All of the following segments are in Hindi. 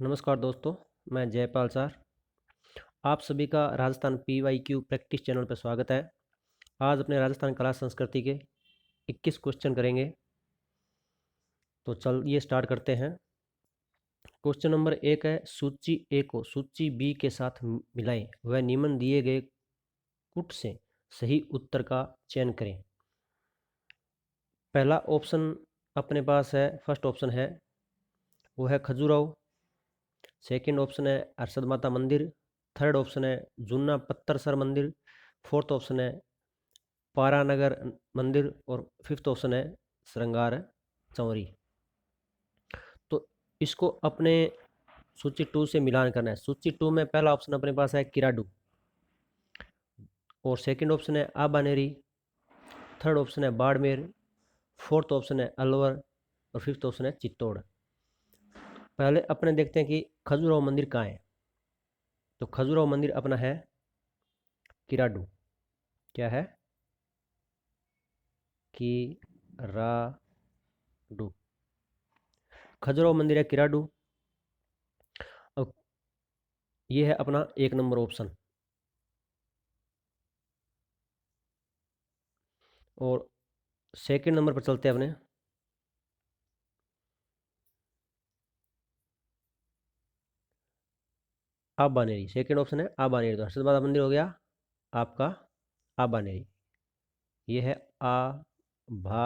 नमस्कार दोस्तों, मैं जयपाल सर। आप सभी का राजस्थान PYQ प्रैक्टिस चैनल पर स्वागत है। आज अपने राजस्थान कला संस्कृति के 21 क्वेश्चन करेंगे। तो चलिए स्टार्ट करते हैं। क्वेश्चन नंबर 1 है, सूची ए को सूची बी के साथ मिलाएं वह निम्न दिए गए कुट से सही उत्तर का चयन करें। पहला ऑप्शन अपने पास है, फर्स्ट ऑप्शन है वो है खजुराहो। सेकंड ऑप्शन है हर्षद माता मंदिर। थर्ड ऑप्शन है जूना पत्थरसर मंदिर। फोर्थ ऑप्शन है पारानगर मंदिर और फिफ्थ ऑप्शन है श्रृंगार चंवरी। तो इसको अपने सूची 2 से मिलान करना है। सूची 2 में पहला ऑप्शन अपने पास है किराडू और सेकंड ऑप्शन है आबानेरी। थर्ड ऑप्शन है बाड़मेर। फोर्थ ऑप्शन है अलवर और फिफ्थ ऑप्शन है चित्तौड़। पहले अपने देखते हैं कि खजुराहो मंदिर कहाँ है। तो खजुराहो मंदिर अपना है किराडू। क्या है? किराडू। खजुराहो मंदिर है किराडू। अब ये है अपना 1 नंबर ऑप्शन। और सेकंड नंबर पर चलते हैं अपने। आबानेरी सेकंड ऑप्शन है आबानेरी। तो हर्षद माता मंदिर हो गया आपका आबानेरी। ये है आबानेरी।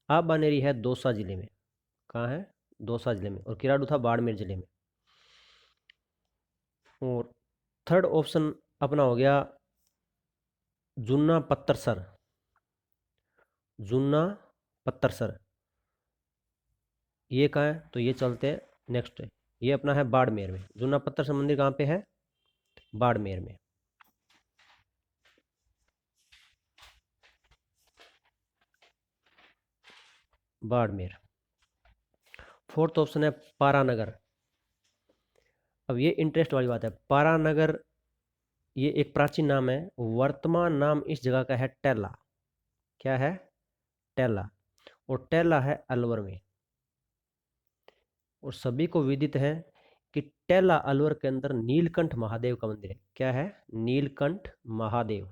आबानेरी है दौसा जिले में। कहाँ है? दौसा जिले में। और किराडू था बाड़मेर जिले में। और थर्ड ऑप्शन अपना हो गया जूना पत्थरसर। जूना पत्थरसर ये कहाँ है? तो ये चलते हैं नेक्स्ट है। ये अपना है बाड़मेर में। जूना पत्थरसर मंदिर कहाँ पे है? बाड़मेर में। बाड़मेर। फोर्थ ऑप्शन है पारानगर। अब ये इंटरेस्ट वाली बात है। पारानगर ये एक प्राचीन नाम है। वर्तमान नाम इस जगह का है टेला। क्या है? टेला। और टेला है अलवर में। और सभी को विदित है कि टेला अलवर के अंदर नीलकंठ महादेव का मंदिर है। क्या है? नीलकंठ महादेव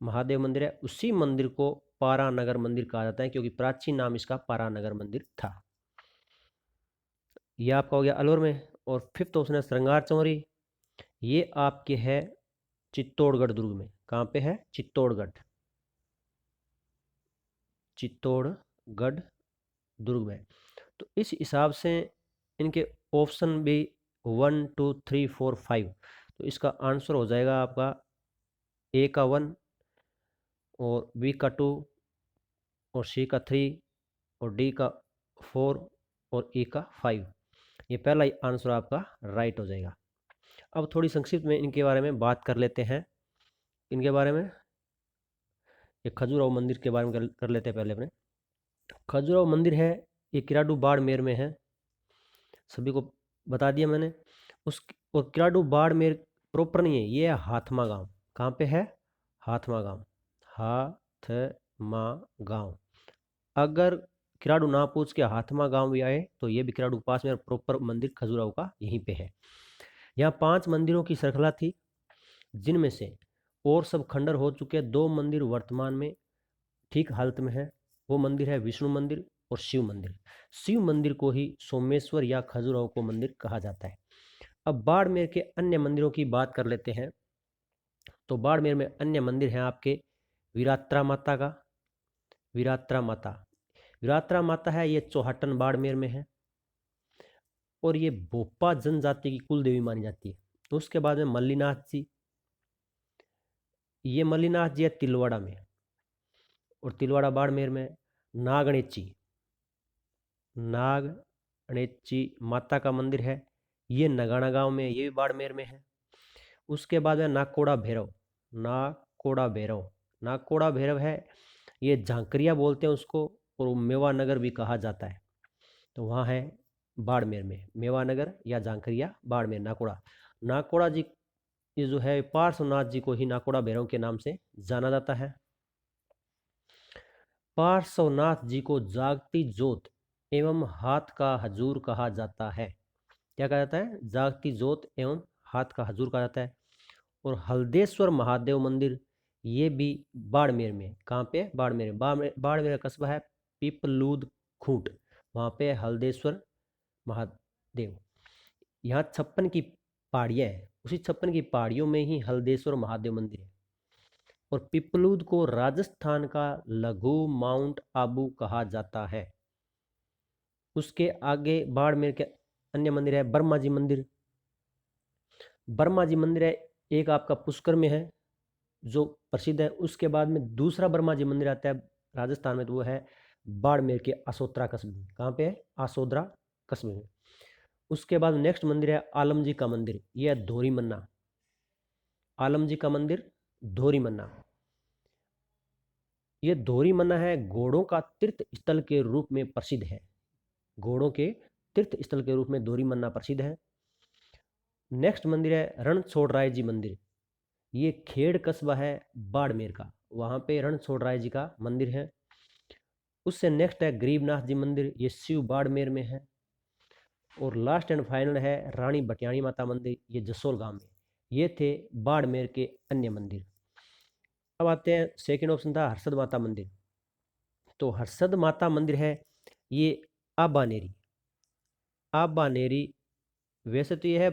महादेव मंदिर है। उसी मंदिर को पारानगर मंदिर कहा जाता है क्योंकि प्राचीन नाम इसका पारानगर मंदिर था। यह आपका हो गया अलवर में। और फिफ्थ ऑप्शन है श्रृंगार चंवरी। ये आपके है चित्तौड़गढ़ दुर्ग में। कहाँ पे है? चित्तौड़गढ़। चित्तौड़गढ़ दुर्ग में। तो इस हिसाब से इनके ऑप्शन भी 1 2 3 4 5। तो इसका आंसर हो जाएगा आपका ए का 1 और बी का 2 और सी का 3 और डी का 4 और ई का 5। ये पहला ही आंसर आपका राइट हो जाएगा। अब थोड़ी संक्षिप्त में इनके बारे में बात कर लेते हैं। इनके बारे में ये खजुराहो मंदिर के बारे में कर लेते हैं पहले अपने। खजुराहो मंदिर है ये किराडू बाड़मेर में है। सभी को बता दिया मैंने। उस और किराडू बाड़मेर प्रॉपर नहीं है, ये है हाथमा गांव। कहाँ पे है? हाथमा गांव। हाथमा गांव। अगर किराडू ना पूछ के हाथमा गांव भी आए तो ये भी किराडू पास में। प्रॉपर मंदिर खजुराहो का यहीं पे है। यहाँ 5 मंदिरों की श्रृंखला थी जिनमें से और सब खंडर हो चुके हैं। 2 मंदिर वर्तमान में ठीक हालत में है। वो मंदिर है विष्णु मंदिर और शिव मंदिर। शिव मंदिर को ही सोमेश्वर या खजुराहो को मंदिर कहा जाता है। अब बाड़मेर के अन्य मंदिरों की बात कर लेते हैं। तो बाड़मेर में अन्य मंदिर हैं आपके वीरात्रा माता का। वीरात्रा माता। वीरात्रा माता है ये चौहटन बाड़मेर में है। और ये भोपा जनजाति की कुल देवी मानी जाती है। तो उसके बाद में मल्लीनाथ जी। ये मल्लीनाथ जी है तिलवाड़ा में। और तिलवाड़ा बाड़मेर में नागणेची। नागणेची माता का मंदिर है। ये नगाना गांव में, ये भी बाड़मेर में है। उसके बाद है नाकोड़ा भैरव। नाकोड़ा भैरव। नाकोड़ा भैरव है ये झांकरिया बोलते हैं उसको। और मेवा नगर भी कहा जाता है। तो वहाँ है बाड़मेर में मेवा नगर या झांकरिया बाड़मेर नाकोड़ा। नाकोड़ा जी ये जो है पार्श्वनाथ जी को ही नाकोड़ा भैरव के नाम से जाना जाता है। पार्श्वनाथ जी को जागती ज्योत एवं हाथ का हजूर कहा जाता है। क्या कहा जाता है? जागती जोत एवं हाथ का हजूर कहा जाता है। और हल्देश्वर महादेव मंदिर, ये भी बाड़मेर में। कहाँ पे? बाड़मेर। बाड़मेर का कस्बा है पीपलूद खूंट, वहाँ पे हल्देश्वर महादेव। यहाँ 56 की पहाड़ियाँ हैं, उसी 56 की पहाड़ियों में ही हल्देश्वर महादेव मंदिर है। और पिपलूद को राजस्थान का लघु माउंट आबू कहा जाता है। उसके आगे बाड़मेर के अन्य मंदिर है ब्रह्मा जी मंदिर। ब्रह्मा जी मंदिर है एक आपका पुष्कर में है जो प्रसिद्ध है। उसके बाद में दूसरा ब्रह्मा जी मंदिर आता है राजस्थान में, तो वो है बाड़मेर के असोत्रा कस्बे में। कहाँ पे है? आसोदरा कस्बे में। उसके बाद नेक्स्ट मंदिर है आलम जी का मंदिर, ये है धोरी मन्ना। आलम जी का मंदिर धोरी मन्ना। ये धोरी मन्ना है घोड़ों का तीर्थ स्थल के रूप में प्रसिद्ध है। घोड़ों के तीर्थ स्थल के रूप में धोरी मन्ना प्रसिद्ध है। नेक्स्ट मंदिर है रणछोड़ राय जी मंदिर, ये खेड़ कस्बा है बाड़मेर का, वहाँ पे रणछोड़ राय जी का मंदिर है। उससे नेक्स्ट है गरीबनाथ जी मंदिर, ये शिव बाड़मेर में है। और लास्ट एंड फाइनल है रानी भटियाणी माता मंदिर, ये जसोल गांव में। ये थे बाड़मेर के अन्य मंदिर। अब आते हैं सेकंड ऑप्शन था हर्षद माता मंदिर। तो हर्षद माता मंदिर है ये आबानेरी। आबानेरी वैसे तो ये है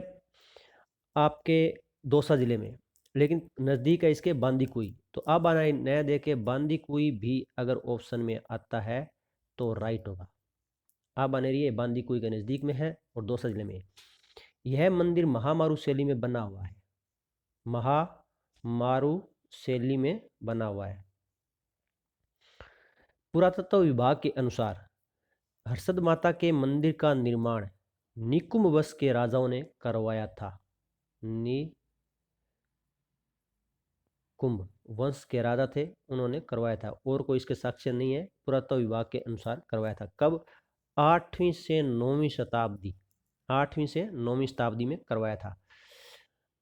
आपके दौसा जिले में, लेकिन नज़दीक है इसके बांदीकुई। तो आबानेरी नया देखे बांदीकुई भी अगर ऑप्शन में आता है तो राइट होगा। आबानेरी ये बांदीकुई के नज़दीक में है और दौसा जिले में। यह मंदिर महामारू शैली में बना हुआ है। महामारू शैली में बना हुआ है। पुरातत्व विभाग के अनुसार हर्षद माता के मंदिर का निर्माण निकुंभ वंश के राजाओं ने करवाया था। निकुंभ वंश के राजा थे, उन्होंने करवाया था, और कोई इसके साक्ष्य नहीं है। पुरातत्व विभाग के अनुसार करवाया था। कब? 8वीं से 9वीं शताब्दी, 8वीं से 9वीं शताब्दी में करवाया था।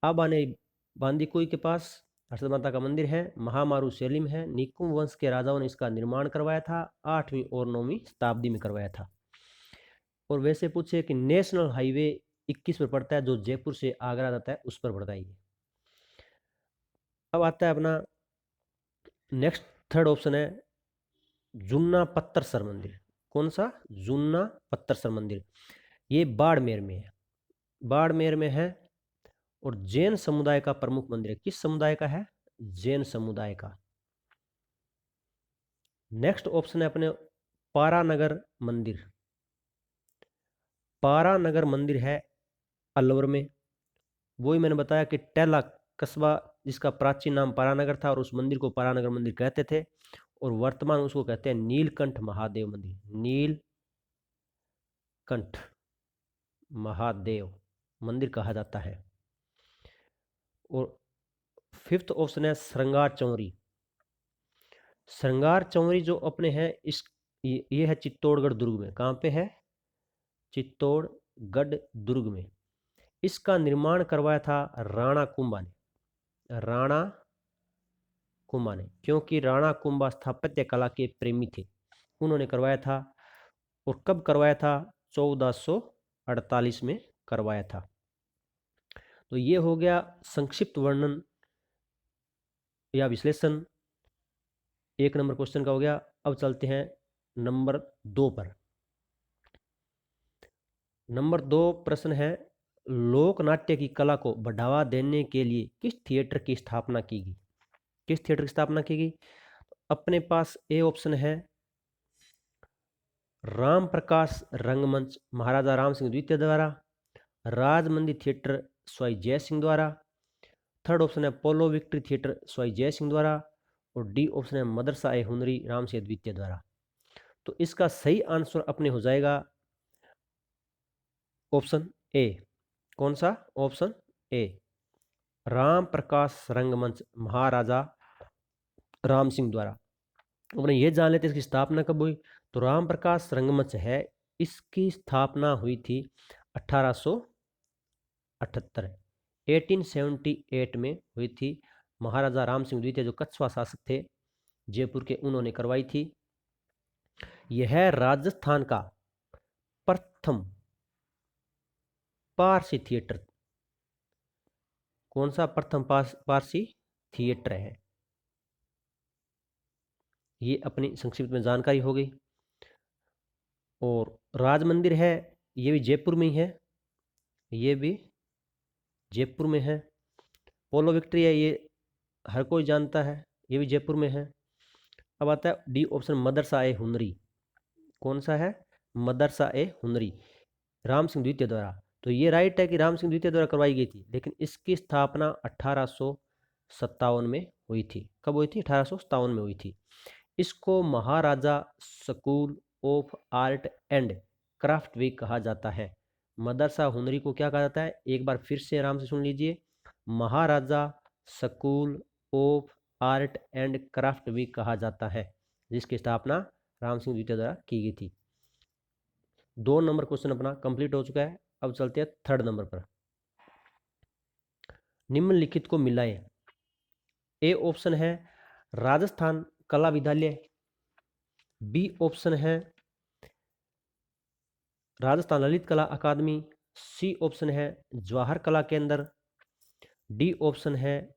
अब आने बांदीकुई के पास हर्षद माता का मंदिर है, महामारू शैली में है, निकुंभ वंश के राजाओं ने इसका निर्माण करवाया था, 8वीं और 9वीं शताब्दी में करवाया था। और वैसे पूछे कि नेशनल हाईवे 21 पर पड़ता है, जो जयपुर से आगरा जाता है उस पर पड़ता है ये। अब आता है अपना नेक्स्ट थर्ड ऑप्शन है जुन्ना पत्थरसर मंदिर। कौन सा? जुन्ना पत्थरसर मंदिर। ये बाड़मेर में है, बाड़मेर में है और जैन समुदाय का प्रमुख मंदिर है। किस समुदाय का है? जैन समुदाय का। नेक्स्ट ऑप्शन है अपने पारानगर मंदिर। पारानगर मंदिर है अलवर में। वही मैंने बताया कि टेला कस्बा जिसका प्राचीन नाम पारानगर था और उस मंदिर को पारानगर मंदिर कहते थे, और वर्तमान उसको कहते हैं नीलकंठ महादेव मंदिर। नीलकंठ महादेव मंदिर कहा जाता है। और फिफ्थ ऑप्शन है श्रृंगार चौरी। श्रृंगार चौरी जो अपने हैं इस ये है चित्तौड़गढ़ दुर्ग में। कहाँ पे है? चित्तौड़गढ़ दुर्ग में। इसका निर्माण करवाया था राणा कुंभा ने। राणा कुंभा ने, क्योंकि राणा कुंभा स्थापत्य कला के प्रेमी थे, उन्होंने करवाया था। और कब करवाया था? 1448 में करवाया था। तो ये हो गया संक्षिप्त वर्णन या विश्लेषण 1 नंबर क्वेश्चन का हो गया। अब चलते हैं नंबर 2 पर। नंबर 2 प्रश्न है लोक नाट्य की कला को बढ़ावा देने के लिए किस थिएटर की स्थापना की गई? किस थिएटर की स्थापना की गई? अपने पास ए ऑप्शन है राम प्रकाश रंगमंच महाराजा राम सिंह द्वितीय द्वारा, राजमंदिर थिएटर स्वाई जय सिंह द्वारा, थर्ड ऑप्शन है पोलो विक्ट्री थिएटर स्वाई जय सिंह द्वारा, और डी ऑप्शन है मदरसा ए हुनरी राम सिंह द्वितीय द्वारा। तो इसका सही आंसर अपने हो जाएगा ऑप्शन ए। कौन सा? ऑप्शन ए, राम प्रकाश रंगमंच महाराजा राम सिंह द्वारा। अपने ये जान लेते इसकी स्थापना कब हुई। तो राम प्रकाश रंगमंच है, इसकी स्थापना हुई थी 1878 1878 में हुई थी। महाराजा राम सिंह द्वितीय जो कछवा शासक थे जयपुर के, उन्होंने करवाई थी। यह राजस्थान का प्रथम पारसी थिएटर, कौन सा प्रथम पारसी थिएटर है? ये अपनी संक्षिप्त में जानकारी हो गई। और राज मंदिर है, ये भी जयपुर में ही है, ये भी जयपुर में है। पोलो विक्ट्री है, ये हर कोई जानता है, ये भी जयपुर में है। अब आता है डी ऑप्शन, मदरसा ए हुनरी। कौन सा है? मदरसा ए हुनरी, राम सिंह द्वितीय द्वारा। तो ये राइट है कि राम सिंह द्वितीय द्वारा करवाई गई थी, लेकिन इसकी स्थापना 1857 में हुई थी। कब हुई थी? 1857 में हुई थी। इसको Maharaja school of art and craft भी कहा जाता है। मदरसा हुनरी को क्या कहा जाता है? एक बार फिर से आराम से सुन लीजिए, Maharaja school of art and craft भी कहा जाता है, जिसकी स्थापना राम सिंह द्वितीय द्वारा की गई थी। 2 नंबर क्वेश्चन अपना कंप्लीट हो चुका है। अब चलते हैं 3rd नंबर पर। निम्नलिखित को मिलाएं। ए ऑप्शन है राजस्थान कला विद्यालय, बी ऑप्शन है राजस्थान ललित कला अकादमी, सी ऑप्शन है जवाहर कला केंद्र, डी ऑप्शन है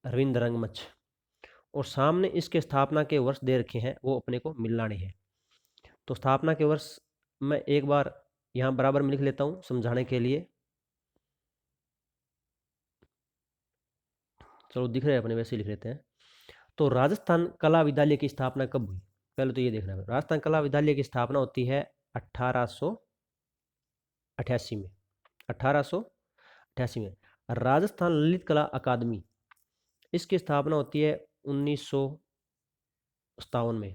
रविंद्र रंगमंच। और सामने इसके स्थापना के वर्ष दे रखे हैं, वो अपने को मिलाने हैं। तो स्थापना के वर्ष मैं एक बार यहाँ बराबर में लिख लेता हूँ समझाने के लिए। चलो दिख रहे हैं अपने, वैसे ही लिख लेते हैं। तो राजस्थान कला विद्यालय की स्थापना कब हुई? पहले तो ये देखना है, राजस्थान कला विद्यालय की स्थापना होती है 1888 में। 1888 में। राजस्थान ललित कला अकादमी, इसकी स्थापना होती है 1957 में।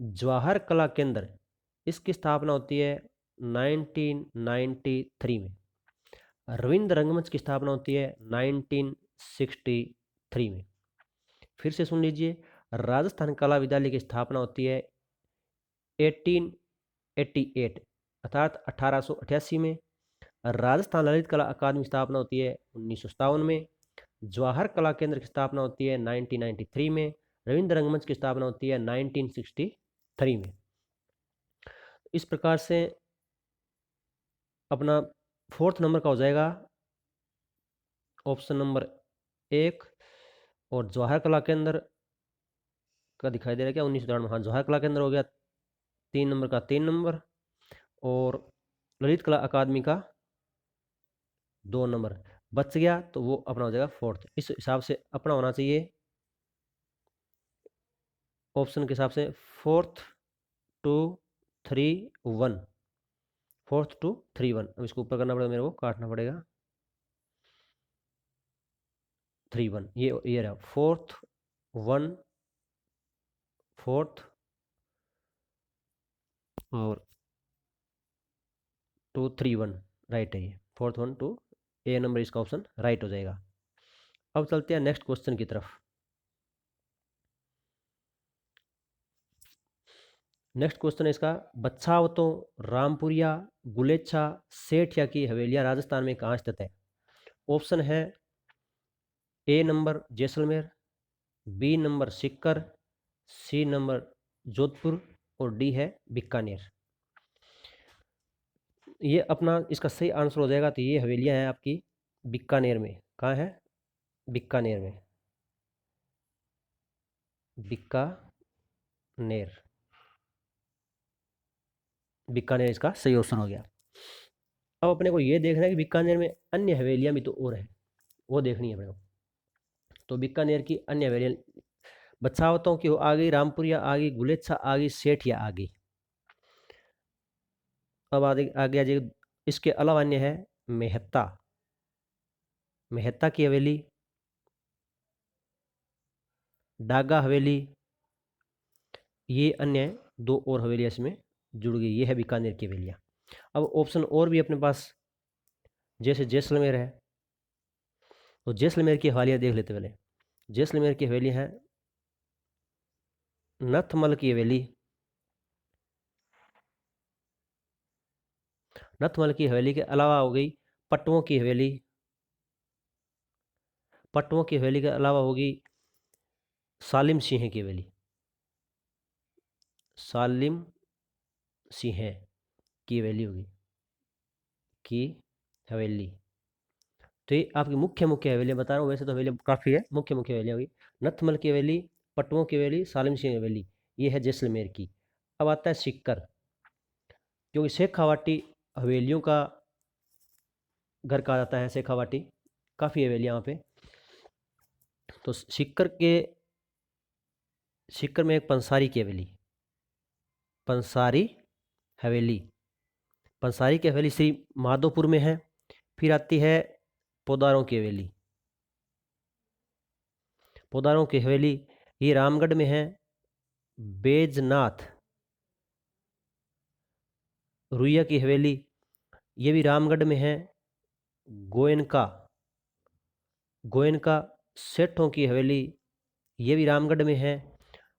जवाहर कला केंद्र, इसकी स्थापना होती है 1993 में। रविंद्र रंगमंच की स्थापना होती है 1963 में। फिर से सुन लीजिए, राजस्थान कला विद्यालय की स्थापना होती है 1888 अर्थात 1888 में। राजस्थान ललित कला अकादमी स्थापना होती है 1957 में। जवाहर कला केंद्र की स्थापना होती है 1993 में। रविंद्र रंगमंच की स्थापना होती है 1963 में। इस प्रकार से अपना 4th नंबर का हो जाएगा ऑप्शन नंबर 1। और जवाहर कला केंद्र का दिखाई दे रहा है क्या? 1993 में। हाँ, जवाहर कला केंद्र हो गया 3 नंबर का 3 नंबर, और ललित कला अकादमी का 2 नंबर बच गया, तो वो अपना हो जाएगा 4th। इस हिसाब से अपना होना चाहिए ऑप्शन के हिसाब से 4th 2 3 1, 4th 2 3 1। अब इसको ऊपर करना पड़ेगा, मेरे को काटना पड़ेगा 3 1। ये रहा 4th 1 4th और 2 3 1 राइट है। ये 4th 1 2 ए नंबर इसका ऑप्शन राइट हो जाएगा। अब चलते हैं नेक्स्ट क्वेश्चन की तरफ। नेक्स्ट क्वेश्चन है इसका, बच्छावतों, रामपुरिया, गुलेच्छा, सेठिया की हवेलियां राजस्थान में कहाँ स्थित है? ऑप्शन है A number Jaisalmer, B number Sikar, C number Jodhpur, और डी है बीकानेर। ये अपना इसका सही आंसर हो जाएगा। तो ये हवेलियां हैं आपकी बीकानेर में। कहाँ है? बीकानेर में, बीकानेर। बीकानेर इसका सही ऑप्शन हो गया। अब अपने को ये देखना है कि बीकानेर में अन्य हवेलियां भी तो और हैं, वो देखनी है अपने को। तो बीकानेर की अन्य हवेलियां बच्छावतों की आ गई, रामपुरिया आ गई, गुलेच्छा आ गई, सेठिया आ गई। अब आगे आ जाइए, इसके अलावा अन्य है मेहता, मेहता की हवेली, डागा हवेली, ये अन्य 2 और हवेलियां इसमें जुड़ गई। ये है बीकानेर की हवेलियां। अब ऑप्शन और भी अपने पास, जैसे जैसलमेर है, तो जैसलमेर की हवेलियां देख लेते पहले। जैसलमेर की हवेली है नथमल की हवेली, नथमल की हवेली के अलावा हो गई पट्टुओं की हवेली, पट्टुओं की हवेली के अलावा होगी सालिम सिंह की हवेली, सालिम सिंह। की हवेली होगी, की हवेली। तो ये आपकी मुख्य मुख्य हवेलियाँ बता रहा हूँ, वैसे तो हवेलियाँ काफ़ी है, मुख्य मुख्य हवेलियाँ होगी। नथमल की हवेली, पटवों की हवेली, सालिम सिंह हवेली, ये है जैसलमेर की। अब आता है सीकर, क्योंकि शेखावाटी हवेलियों का घर कहा जाता है, शेखावाटी काफ़ी हवेलियाँ वहाँ पे। तो सीकर में एक पंसारी की हवेली, पंसारी हवेली, पंसारी की हवेली श्री माधोपुर में है। फिर आती है पोदारों की हवेली, पोदारों की हवेली ये रामगढ़ में है। बैजनाथ रुइया की हवेली ये भी रामगढ़ में है। गोयनका, गोयनका सेठों की हवेली ये भी रामगढ़ में है।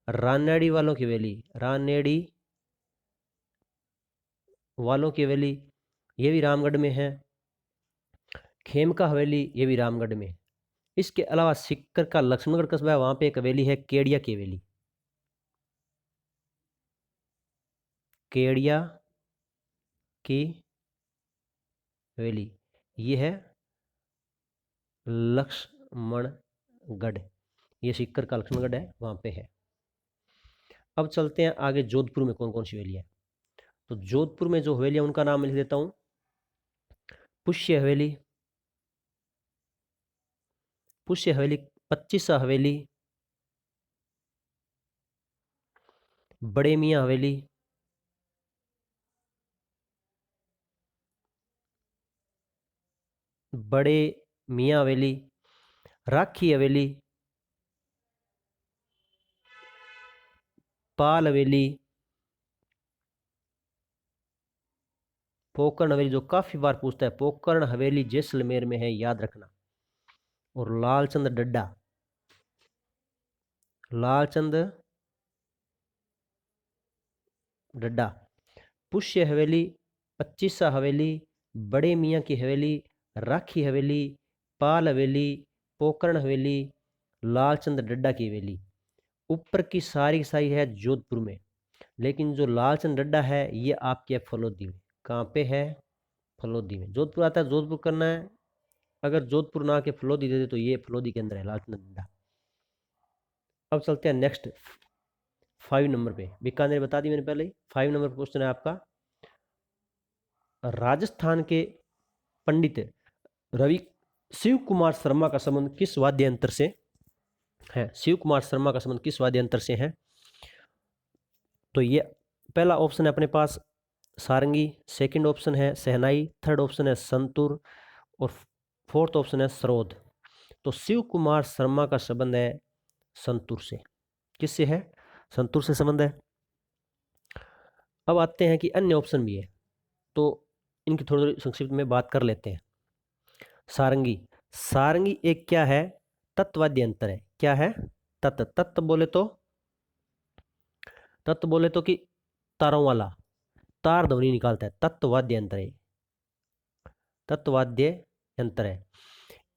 रानेड़ी वालों की हवेली, रानेड़ी वालों की हवेली ये भी रामगढ़ में है। खेमका हवेली ये भी रामगढ़ में। इसके अलावा सीकर का लक्ष्मणगढ़ कस्बा है, वहाँ पे एक हवेली है केड़िया की हवेली, केड़िया की हवेली ये है लक्ष्मणगढ़, ये सीकर का लक्ष्मणगढ़ है, वहाँ पे है। अब चलते हैं आगे, जोधपुर में कौन कौन सी हवेली है। तो जोधपुर में जो हवेली है उनका नाम लिख देता हूँ। पुष्य हवेली, पुष्य हवेली, 25 हवेली, बड़े मियाँ हवेली, बड़े मियाँ हवेली, राखी हवेली, पाल हवेली, पोकरण हवेली जो काफी बार पूछता है, पोकरण हवेली जैसलमेर में है, याद रखना। और लालचंद डड्डा, लालचंद डड्डा, पुष्य हवेली, 25 हवेली, बड़े मियाँ की हवेली, राखी हवेली, पाल हवेली, पोकरण हवेली, लालचंद डड्डा की हवेली। ऊपर की सारी है जोधपुर में, लेकिन जो लालचंद डड्डा है ये आपके है फलोदी में। कहाँ पे है? फलोदी में। जोधपुर आता है, जोधपुर करना है। अगर जोधपुर ना के फलोदी दे दे तो ये फलोदी के अंदर है लालचंद डड्डा। अब चलते हैं नेक्स्ट 5 नंबर पे, बीकानेर बता दी मैंने पहले ही। 5 नंबर क्वेश्चन है आपका, राजस्थान के पंडित रवि शिव कुमार शर्मा का संबंध किस वाद्य यंत्र से है? शिव कुमार शर्मा का संबंध किस वाद्य यंत्र से है? तो ये पहला ऑप्शन है अपने पास सारंगी, सेकंड ऑप्शन है शहनाई, थर्ड ऑप्शन है संतूर और फोर्थ ऑप्शन है सरोद। तो शिव कुमार शर्मा का संबंध है संतूर से। किससे है? संतूर से संबंध है। अब आते हैं कि अन्य ऑप्शन भी है, तो इनकी थोड़ी थोड़ी संक्षिप्त में बात कर लेते हैं। सारंगी, सारंगी एक क्या है? तत्वाद्य यंत्र है। क्या है? तत्व बोले तो, तत्व बोले तो कि तारों वाला, तार ध्वनि निकालता है, तत्वाद्य यंत्र है, तत्वाद्य यंत्र है।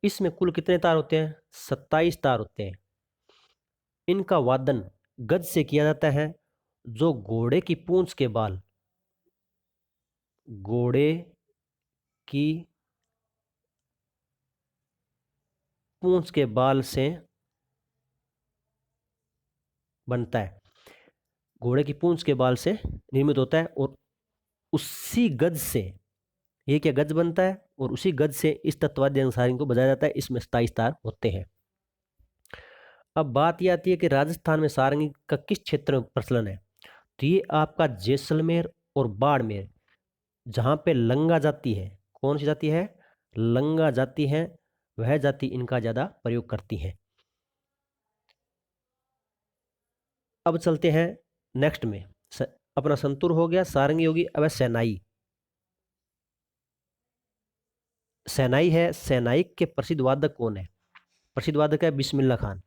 इसमें कुल कितने तार होते हैं? 27 तार होते हैं। इनका वादन गज से किया जाता है। जो घोड़े की पूंछ के बाल, घोड़े की पूंछ के बाल से बनता है, घोड़े की पूंछ के बाल से निर्मित होता है। और उसी गज से ये क्या गज बनता है, और उसी गज से इस तत्वाद्य अनुसार इनको बजाया जाता है। इसमें 27 तार होते हैं। अब बात यह आती है कि राजस्थान में सारंगी का किस क्षेत्र में प्रचलन है? तो ये आपका जैसलमेर और बाड़मेर, जहां पे लंगा जाति है। कौन सी जाति है? लंगा जाति है, वह जाति इनका ज्यादा प्रयोग करती है। अब चलते हैं नेक्स्ट में। अपना संतूर हो गया, सारंगी होगी, अब है शहनाई। शहनाई है, शहनाई के प्रसिद्ध वादक कौन है? प्रसिद्ध वादक है बिस्मिल्लाह खान।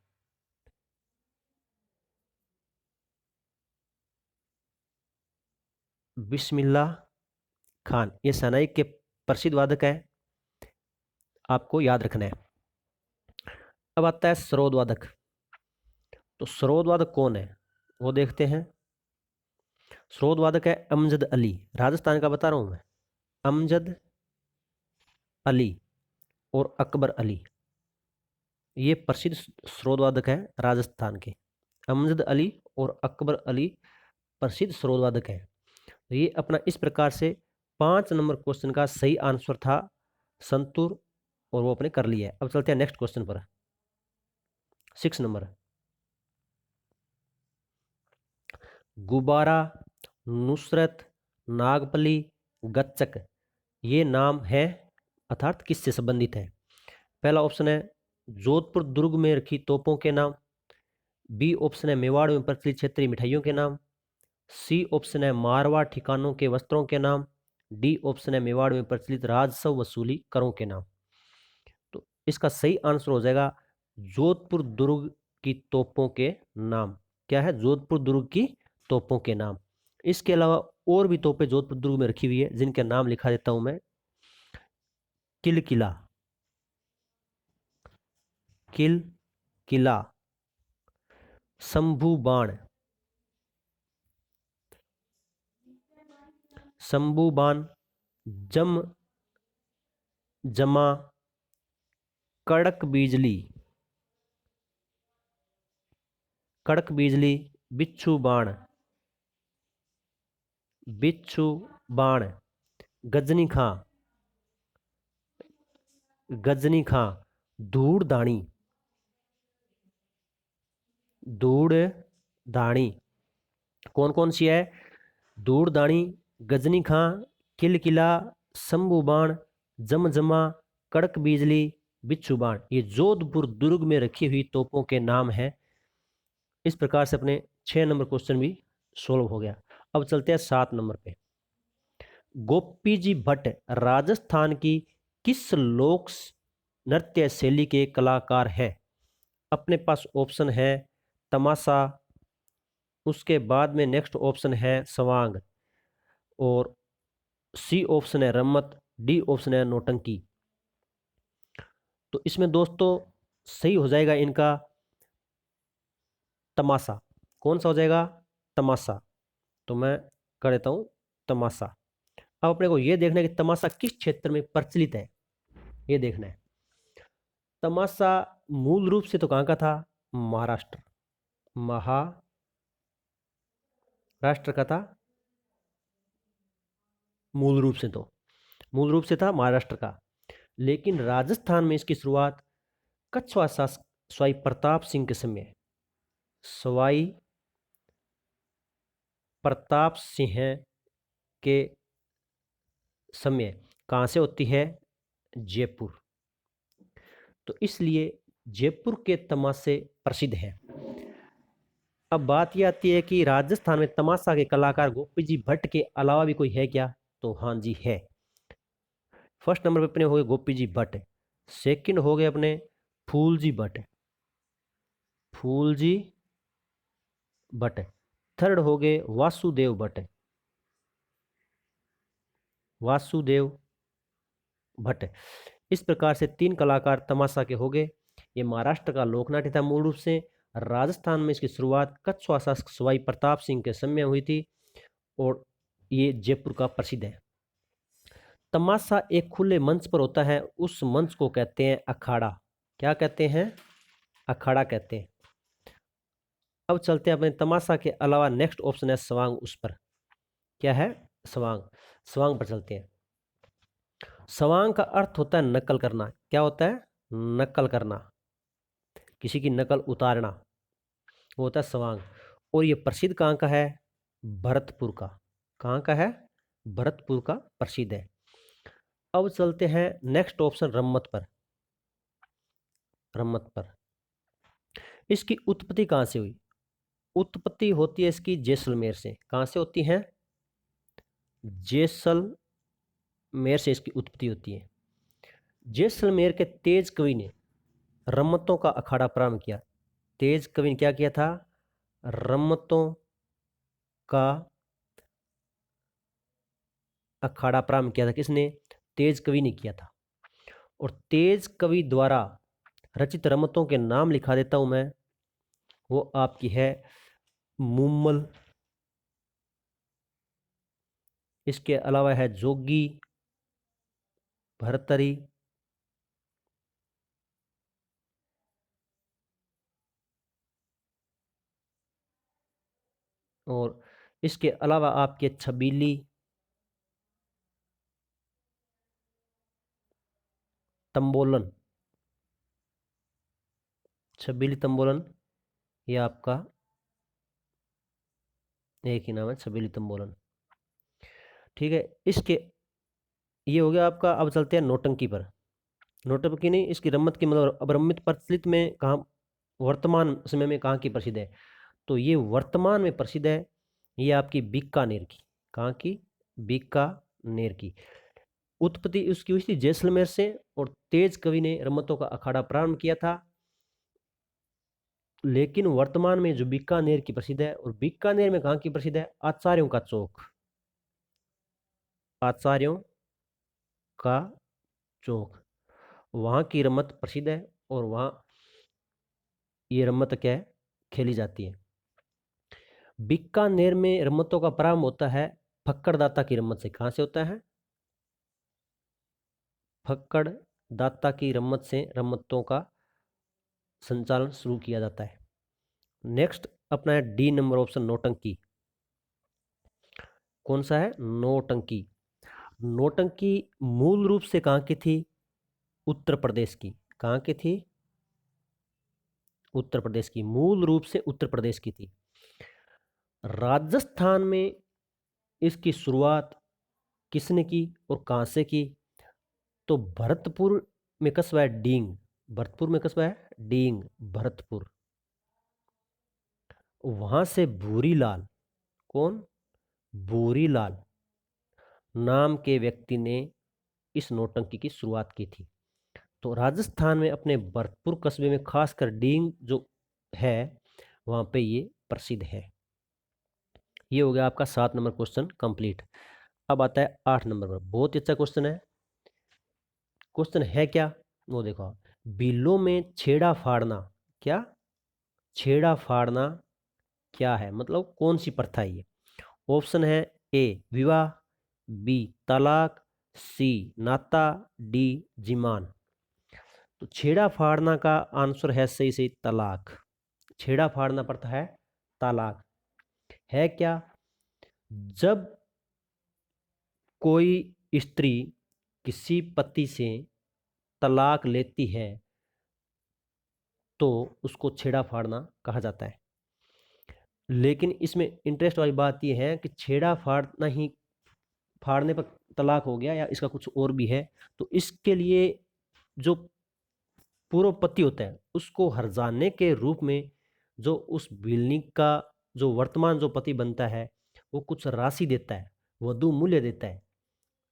बिस्मिल्लाह खान ये शहनाई के प्रसिद्ध वादक है, आपको याद रखना है। अब आता है सरोद वादक। तो सरोद वादक कौन है वो देखते हैं। स्रोत वादक है अमजद अली, राजस्थान का बता रहा हूं मैं, अमजद अली और अकबर अली, ये प्रसिद्ध स्रोत वादक है राजस्थान के। अमजद अली और अकबर अली प्रसिद्ध स्रोत वादक है। तो ये अपना इस प्रकार से 5 नंबर क्वेश्चन का सही आंसर था संतूर, और वो अपने कर लिया है। अब चलते हैं नेक्स्ट क्वेश्चन पर, 6 नंबर। गुब्बारा, नुसरत, नागपली, गच्चक, ये नाम है अर्थात किससे संबंधित है? पहला ऑप्शन है जोधपुर दुर्ग में रखी तोपों के नाम, बी ऑप्शन है मेवाड़ में प्रचलित क्षेत्रीय मिठाइयों के नाम, सी ऑप्शन है मारवाड़ ठिकानों के वस्त्रों के नाम, डी ऑप्शन है मेवाड़ में प्रचलित राजस्व वसूली करों के नाम। तो इसका सही आंसर हो जाएगा जोधपुर दुर्ग की तोपों के नाम। क्या है? जोधपुर दुर्ग की तोपों के नाम। इसके अलावा और भी तोपें जोधपुर दुर्ग में रखी हुई है, जिनके नाम लिखा देता हूं मैं। किल किला, किल किला, शंभू बाण, शंभू बाण, जम जमा, कड़क बिजली, कड़क बिजली, बिच्छू बाण, बिच्छू बाण, गजनी खां, गजनी खां, धूड़ दानी, धूड़ दानी। कौन कौन सी है? धूड़ दानी, गजनी खां, किल किला, शंभू बाण, जमजमा, कड़क बिजली, बिच्छू बाण, ये जोधपुर दुर्ग में रखी हुई तोपों के नाम हैं। इस प्रकार से अपने 6 नंबर क्वेश्चन भी सोल्व हो गया। अब चलते हैं 7 नंबर पे। गोपी जी भट्ट राजस्थान की किस लोक नृत्य शैली के कलाकार हैं? अपने पास ऑप्शन है तमाशा, उसके बाद में नेक्स्ट ऑप्शन है सवांग, और सी ऑप्शन है रम्मत, डी ऑप्शन है नौटंकी। तो इसमें दोस्तों सही हो जाएगा इनका तमाशा। कौन सा हो जाएगा? तमाशा। तो मैं कर देता हूं तमाशा। अब अपने को यह देखना है कि तमाशा किस क्षेत्र में प्रचलित है, ये देखना है। तमाशा मूल रूप से तो कहां का था? महाराष्ट्र, महाराष्ट्र का था। मूल रूप से था महाराष्ट्र का, लेकिन राजस्थान में इसकी शुरुआत कछवाा शासक स्वाई प्रताप सिंह के समय, स्वाई प्रताप सिंह के समय कहां से होती है? जयपुर। तो इसलिए जयपुर के तमाशे प्रसिद्ध हैं। अब बात यह आती है कि राजस्थान में तमाशा के कलाकार गोपी जी भट्ट के अलावा भी कोई है क्या? तो हाँ जी है। फर्स्ट नंबर पे अपने हो गए गोपी जी भट्ट, सेकंड हो गए अपने फूल जी भट्ट, फूल जी भट्ट, थर्ड हो गए वासुदेव भट्ट, वासुदेव भट्ट। इस प्रकार से 3 कलाकार तमाशा के हो गए। ये महाराष्ट्र का लोकनाट्य था मूल रूप से। राजस्थान में इसकी शुरुआत कछवाा शासक सवाई प्रताप सिंह के समय हुई थी, और ये जयपुर का प्रसिद्ध है। तमाशा एक खुले मंच पर होता है, उस मंच को कहते हैं अखाड़ा। क्या कहते हैं? अखाड़ा कहते हैं। अब चलते हैं अपने तमाशा के अलावा नेक्स्ट ऑप्शन है सवांग, उस पर। क्या है? सवांग। सवांग पर चलते हैं। सवांग का अर्थ होता है नकल करना। क्या होता है? नकल करना, किसी की नकल उतारना, वो होता है सवांग। और ये प्रसिद्ध कहाँ का है? भरतपुर का। कहाँ का है? भरतपुर का प्रसिद्ध है। अब चलते हैं नेक्स्ट ऑप्शन रम्मत पर। रम्मत पर इसकी उत्पत्ति कहाँ से हुई? उत्पत्ति होती है इसकी जैसलमेर से। कहाँ से होती है? जैसलमेर से इसकी उत्पत्ति होती है। जैसलमेर के तेज कवि ने रम्मतों का अखाड़ा प्रारंभ किया। तेज कवि ने क्या किया था? रम्मतों का अखाड़ा प्रारंभ किया था। किसने? तेज कवि ने किया था। और तेज कवि द्वारा रचित रम्मतों के नाम लिखा देता हूं मैं। वो आपकी है मुम्मल, इसके अलावा है जोगी, भरतरी, और इसके अलावा आपके छबीली, तंबोलन, छबीली तंबोलन, ये आपका एक ही नाम है, छबीली तंबोलन। ठीक है, इसके ये हो गया आपका। अब चलते हैं नौटंकी पर। नौटंकी नहीं, इसकी रमत की मतलब अब रमित प्रचलित में कहाँ, वर्तमान समय में कहाँ की प्रसिद्ध है, तो ये वर्तमान में प्रसिद्ध है, ये आपकी बीकानेर की। कहाँ की? बीकानेर की। उत्पत्ति उसकी हुई थी जैसलमेर से, और तेज कवि ने रमतों का अखाड़ा प्रारंभ किया था। लेकिन वर्तमान में जो बीकानेर की प्रसिद्ध है, और बीकानेर में कहाँ की प्रसिद्ध है? आचार्यों का चौक, आचार्यों का चौक, वहाँ की रमत प्रसिद्ध है, और वहाँ ये रमत क्या है, खेली जाती है। बीकानेर में रमतों का प्रारंभ होता है फक्कड़ दाता की रमत से। कहाँ से होता है? फक्कड़ दाता की रमत से रमतों का संचालन शुरू किया जाता है। नेक्स्ट अपना है डी नंबर ऑप्शन, नौटंकी। कौन सा है? नौटंकी। नौटंकी मूल रूप से कहाँ की थी? उत्तर प्रदेश की। कहाँ की थी? उत्तर प्रदेश की, मूल रूप से उत्तर प्रदेश की थी। राजस्थान में इसकी शुरुआत किसने की और कहाँ से की? तो भरतपुर में कस्बा है डींग, भरतपुर में कस्बा है डींग, भरतपुर। वहां से भूरीलाल, कौन? भूरीलाल नाम के व्यक्ति ने इस नौटंकी की शुरुआत की थी। तो राजस्थान में अपने भरतपुर कस्बे में, खासकर डींग जो है, वहां पे ये प्रसिद्ध है। ये हो गया आपका 7 नंबर क्वेश्चन कंप्लीट। अब आता है 8 नंबर पर, बहुत ही अच्छा क्वेश्चन है। क्वेश्चन है क्या, वो देखो आप। बिलों में छेड़ा फाड़ना, क्या? छेड़ा फाड़ना क्या है, मतलब कौन सी प्रथा है ये? ऑप्शन है ए विवाह, बी तलाक, सी नाता, डी जिमान। तो छेड़ा फाड़ना का आंसर है सही सही तलाक। छेड़ा फाड़ना प्रथा है तलाक। है क्या? जब कोई स्त्री किसी पति से तलाक लेती है तो उसको छेड़ा फाड़ना कहा जाता है। लेकिन इसमें इंटरेस्ट वाली बात यह है कि छेड़ा फाड़ना ही, फाड़ने पर तलाक हो गया या इसका कुछ और भी है? तो इसके लिए जो पूर्व पति होता है उसको हर्जाने के रूप में जो उस बिलनी का जो वर्तमान जो पति बनता है वो कुछ राशि देता है, वधु मूल्य देता है,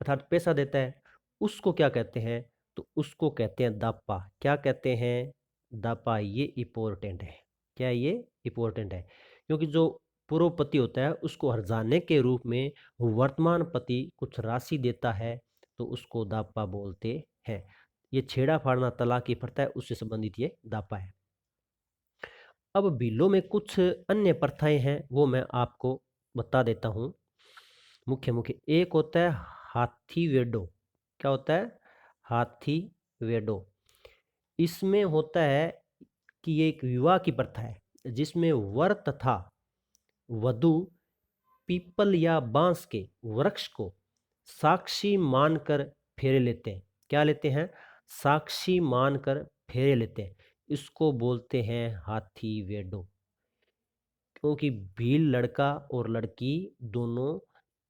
अर्थात पैसा देता है। उसको क्या कहते हैं? तो उसको कहते हैं दापा। क्या कहते हैं? दापा। ये इंपॉर्टेंट है। क्या ये इंपॉर्टेंट है? क्योंकि जो पूर्व पति होता है उसको हर्जाने के रूप में वर्तमान पति कुछ राशि देता है, तो उसको दापा बोलते हैं। ये छेड़ा फाड़ना तलाक की प्रथा है, उससे संबंधित ये दापा है। अब बिलों में कुछ अन्य प्रथाएं हैं, वो मैं आपको बता देता हूँ। मुख्य मुख्य एक होता है हाथी वेडो। क्या होता है? हाथी वेडो। इसमें होता है कि ये एक विवाह की प्रथा है जिसमें वर तथा वधु पीपल या बांस के वृक्ष को साक्षी मानकर फेरे लेते हैं। क्या लेते हैं? साक्षी मानकर फेरे लेते हैं। इसको बोलते हैं हाथी वेडो। क्योंकि भील लड़का और लड़की दोनों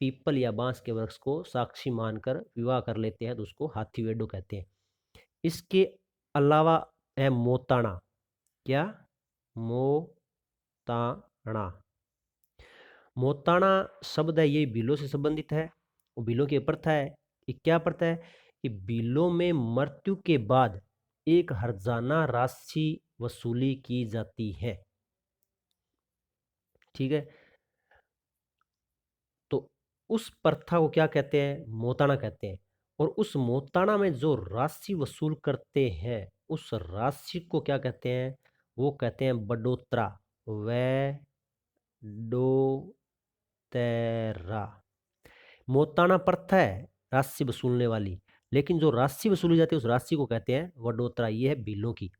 पीपल या बांस के वृक्ष को साक्षी मानकर विवाह कर लेते हैं, तो उसको हाथी वेडो कहते हैं। इसके अलावा है मोताणा। क्या? मोताणा। मोताणा शब्द है, ये बिलों से संबंधित है। वो बिलों की प्रथा है। ये क्या प्रथा है? कि बिलों में मृत्यु के बाद एक हर्जाना राशि वसूली की जाती है। ठीक है, तो उस प्रथा को क्या कहते हैं? मोताणा कहते हैं। और उस मोताणा में जो राशि वसूल करते हैं उस राशि को क्या कहते हैं? वो कहते हैं बडोतरा। वे डो तेरा। मोताना प्रथा है राशि वसूलने वाली, लेकिन जो राशि वसूली जाती है उस राशि को कहते हैं वडोतरा। ये है बिलों की।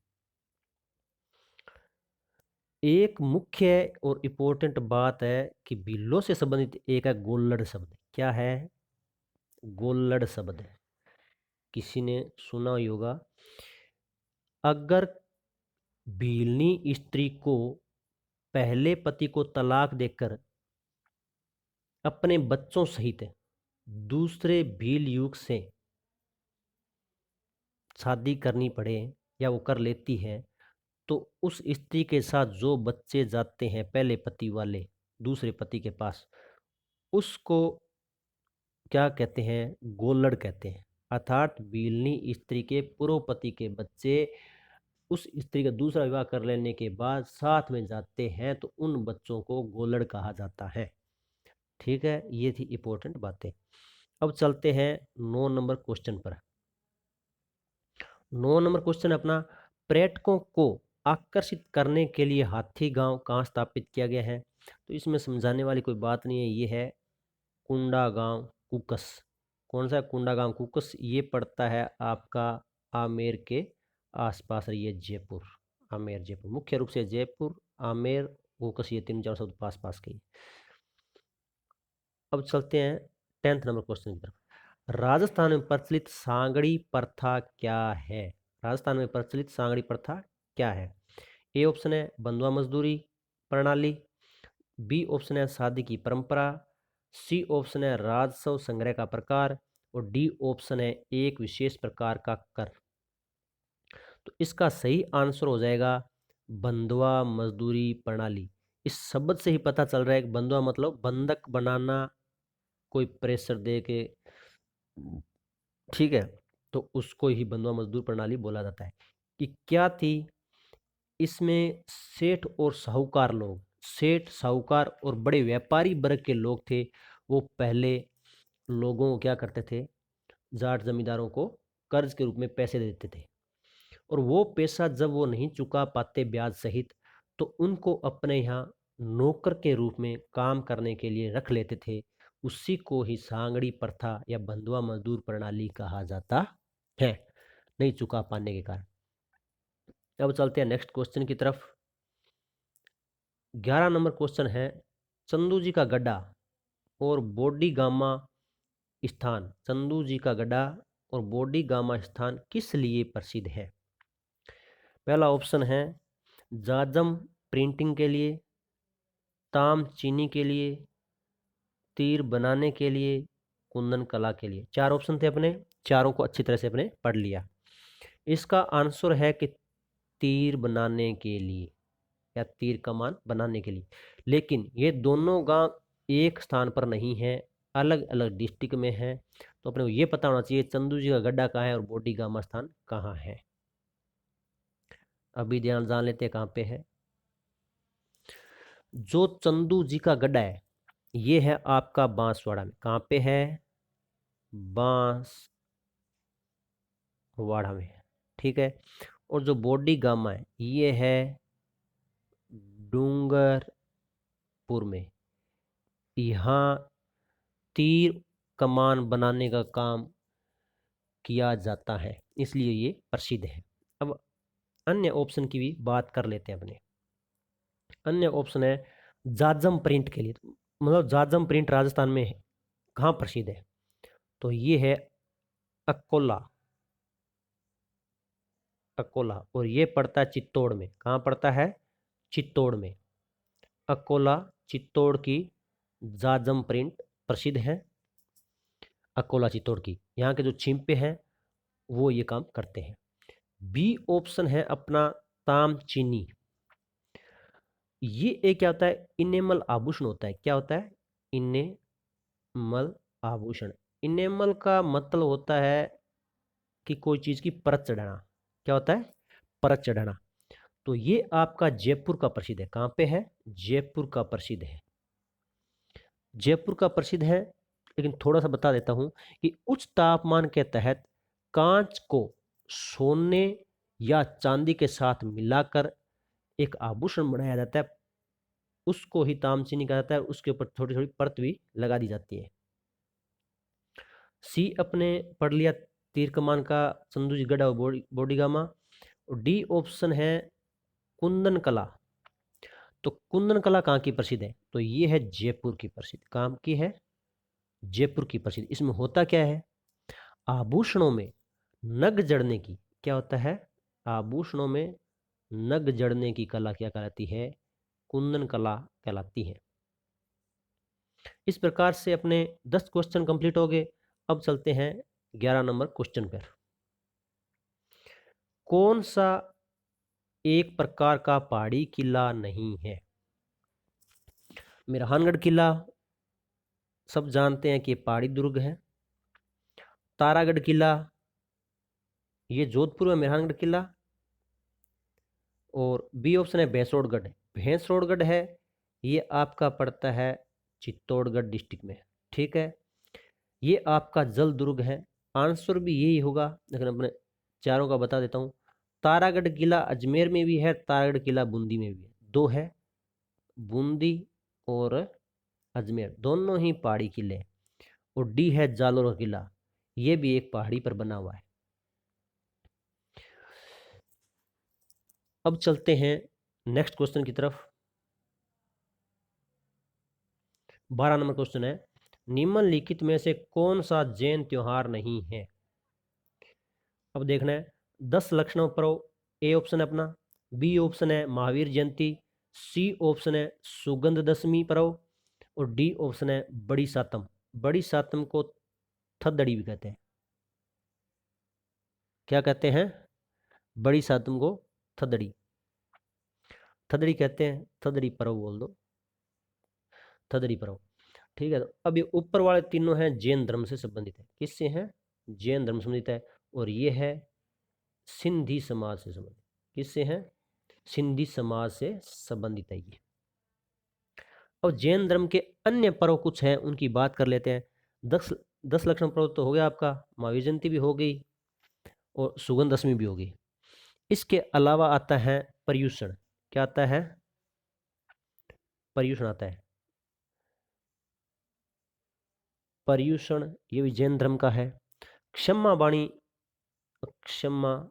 एक मुख्य और इम्पोर्टेंट बात है कि बिलों से संबंधित एक है गोल्लड़ शब्द। क्या है? गोल्लड़ शब्द है, किसी ने सुना ही होगा। अगर भीलनी स्त्री को पहले पति को तलाक देकर अपने बच्चों सहित दूसरे भील युग से शादी करनी पड़े या वो कर लेती है, तो उस स्त्री के साथ जो बच्चे जाते हैं पहले पति वाले दूसरे पति के पास, उसको क्या कहते हैं? गोल्लड़ कहते हैं। अर्थात भीलनी स्त्री के पूर्व पति के बच्चे उस स्त्री का दूसरा विवाह कर लेने के बाद साथ में जाते हैं, तो उन बच्चों को गोल्लड़ कहा जाता है। ठीक है, ये थी इंपॉर्टेंट बातें। अब चलते हैं 9 नंबर क्वेश्चन पर। 9 नंबर क्वेश्चन अपना, पर्यटकों को आकर्षित करने के लिए हाथी गांव कहाँ स्थापित किया गया है? तो इसमें समझाने वाली कोई बात नहीं है। ये है कुंडा गांव कुकस। कौन सा कुंडा गांव कुकस? ये पड़ता है आपका आमेर के आसपास। ये जयपुर, आमेर जयपुर, मुख्य रूप से जयपुर, आमेर, कुकस, ये 3-4 शब्द पास पास के। अब चलते हैं 10th नंबर क्वेश्चन की तरफ। राजस्थान में प्रचलित सांगड़ी प्रथा क्या है? राजस्थान में प्रचलित सांगड़ी प्रथा क्या है? ए ऑप्शन है बंधुआ मजदूरी प्रणाली, बी ऑप्शन है शादी की परंपरा, सी ऑप्शन है राजस्व संग्रह का प्रकार, और डी ऑप्शन है एक विशेष प्रकार का कर। तो इसका सही आंसर हो जाएगा बंधुआ मजदूरी प्रणाली। इस शब्द से ही पता चल रहा है कि बंधुआ मतलब बंधक बनाना, कोई प्रेशर दे के, ठीक है, तो उसको ही बंधुआ मजदूर प्रणाली बोला जाता है। कि क्या थी इसमें? सेठ और साहूकार लोग, सेठ साहूकार और बड़े व्यापारी वर्ग के लोग थे, वो पहले लोगों को क्या करते थे? जाट जमींदारों को कर्ज के रूप में पैसे देते थे, और वो पैसा जब वो नहीं चुका पाते ब्याज सहित, तो उनको अपने यहाँ नौकर के रूप में काम करने के लिए रख लेते थे। उसी को ही सांगड़ी प्रथा या बंधुआ मजदूर प्रणाली कहा जाता है, नहीं चुका पाने के कारण। अब चलते हैं नेक्स्ट क्वेश्चन की तरफ। 11 नंबर क्वेश्चन है, चंदू जी का गड्ढा और बोडी गामा स्थान, चंदू जी का गड्ढा और बोडी गामा स्थान किस लिए प्रसिद्ध है? पहला ऑप्शन है जाजम प्रिंटिंग के लिए, ताम चीनी के लिए, तीर बनाने के लिए, कुंदन कला के लिए। 4 ऑप्शन थे अपने, चारों को अच्छी तरह से अपने पढ़ लिया। इसका आंसर है कि तीर बनाने के लिए या तीर कमान बनाने के लिए। लेकिन ये दोनों गांव एक स्थान पर नहीं है, अलग अलग डिस्ट्रिक्ट में है। तो अपने को ये पता होना चाहिए चंदू जी का गड्ढा कहाँ है और बोडी गामा स्थान कहाँ है। अभी ध्यान जान लेते हैं कहाँ पे है। जो चंदू जी का गड्ढा है ये है आपका बांसवाड़ा में। कहाँ पे है? बांसवाड़ा में, ठीक है। और जो बोडी गामा है ये है डूंगरपुर में। यहाँ तीर कमान बनाने का काम किया जाता है, इसलिए ये प्रसिद्ध है। अब अन्य ऑप्शन की भी बात कर लेते हैं अपने। अन्य ऑप्शन है जाजम प्रिंट के लिए, मतलब जाजम प्रिंट राजस्थान में कहाँ प्रसिद्ध है? तो ये है अकोला, अकोला, और ये पड़ता है चित्तौड़ में। कहाँ पड़ता है? चित्तौड़ में। अकोला चित्तौड़ की जाजम प्रिंट प्रसिद्ध है। अकोला चित्तौड़ की, यहाँ के जो छिंपे हैं वो ये काम करते हैं। बी ऑप्शन है अपना ताम चीनी। ये एक क्या होता है? इनेमल आभूषण होता है। क्या होता है? इनेमल आभूषण। इनेमल का मतलब होता है कि कोई चीज की परत चढ़ाना। क्या होता है? परत चढ़ाना। तो ये आपका जयपुर का प्रसिद्ध है। कहाँ पे है? जयपुर का प्रसिद्ध है। जयपुर का प्रसिद्ध है। लेकिन थोड़ा सा बता देता हूं कि उच्च तापमान के तहत कांच को सोने या चांदी के साथ मिलाकर एक आभूषण बनाया जाता है, उसको ही तामचीनी कहा जाता है। उसके ऊपर थोड़ी थोड़ी परत भी लगा दी जाती है। सी अपने पढ़ लिया तीर कमान का चंदूजी गढ़ और बोडीगामा। और डी ऑप्शन है कुंदन कला। तो कुंदन कला कहाँ की प्रसिद्ध है? तो ये है जयपुर की प्रसिद्ध। कहाँ की है? जयपुर की प्रसिद्ध। इसमें होता क्या है? आभूषणों में नग जड़ने की, क्या होता है? आभूषणों में नग जड़ने की कला क्या कहलाती है? कुंदन कला कहलाती है। इस प्रकार से अपने 10 क्वेश्चन कंप्लीट हो गए। अब चलते हैं 11 नंबर क्वेश्चन पर। कौन सा एक प्रकार का पहाड़ी किला नहीं है? मेहरानगढ़ किला सब जानते हैं कि पहाड़ी दुर्ग है। तारागढ़ किला ये जोधपुर में मेहरानगढ़ किला। और बी ऑप्शन है भैंसोड़गढ़। भैंसोड़गढ़ है ये आपका पड़ता है चित्तौड़गढ़ डिस्ट्रिक्ट में। ठीक है, ये आपका जल दुर्ग है। आंसर भी यही होगा, लेकिन अपने चारों का बता देता हूँ। तारागढ़ किला अजमेर में भी है, तारागढ़ किला बूंदी में भी है। दो है, बूंदी और अजमेर, दोनों ही पहाड़ी किले हैं। और डी है जालोर किला, ये भी एक पहाड़ी पर बना हुआ है। अब चलते हैं नेक्स्ट क्वेश्चन की तरफ। 12 नंबर क्वेश्चन है, निम्नलिखित में से कौन सा जैन त्योहार नहीं है? अब देखना है 10 लक्षणों पर्व। ए ऑप्शन है अपना। बी ऑप्शन है महावीर जयंती। सी ऑप्शन है सुगंध दशमी पर्व। और डी ऑप्शन है बड़ी सातम। बड़ी सातम को थदड़ी भी कहते हैं। क्या कहते हैं? बड़ी सातम को थदड़ी, थदड़ी कहते हैं। थदड़ी पर्व बोल दो, थदड़ी पर्व। ठीक है, तो अब ये ऊपर वाले तीनों हैं जैन धर्म से संबंधित है। किससे हैं? जैन धर्म से संबंधित है। और ये है सिंधी समाज से संबंधित। किससे हैं? सिंधी समाज से संबंधित है ये। और जैन धर्म के अन्य पर्व कुछ हैं, उनकी बात कर लेते हैं। 10 लक्षण पर्व तो हो गया आपका, महावीर जयंती भी हो गई और सुगंध दशमी भी हो गई। इसके अलावा आता है पर्युषण। क्या आता है? पर्युषण आता है। पर्युषण ये भी जैन धर्म का है। क्षमा वाणी, क्षमा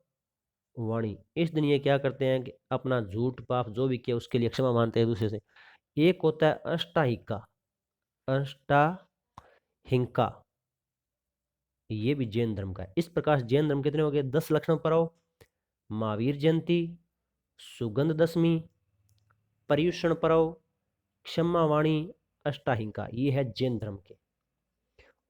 वाणी, इस दिन ये क्या करते हैं कि अपना झूठ पाप जो भी किया उसके लिए क्षमा मानते हैं दूसरे से। एक होता है अष्टाहिका। अष्टाहिंका ये भी जैन धर्म का है। इस प्रकार जैन धर्म कितने हो गए? 10 लक्षण पर्व, महावीर जयंती, सुगंध दशमी, पर्युषण पर्व, क्षमा वाणी, अष्टाहिंका, ये है जैन धर्म के।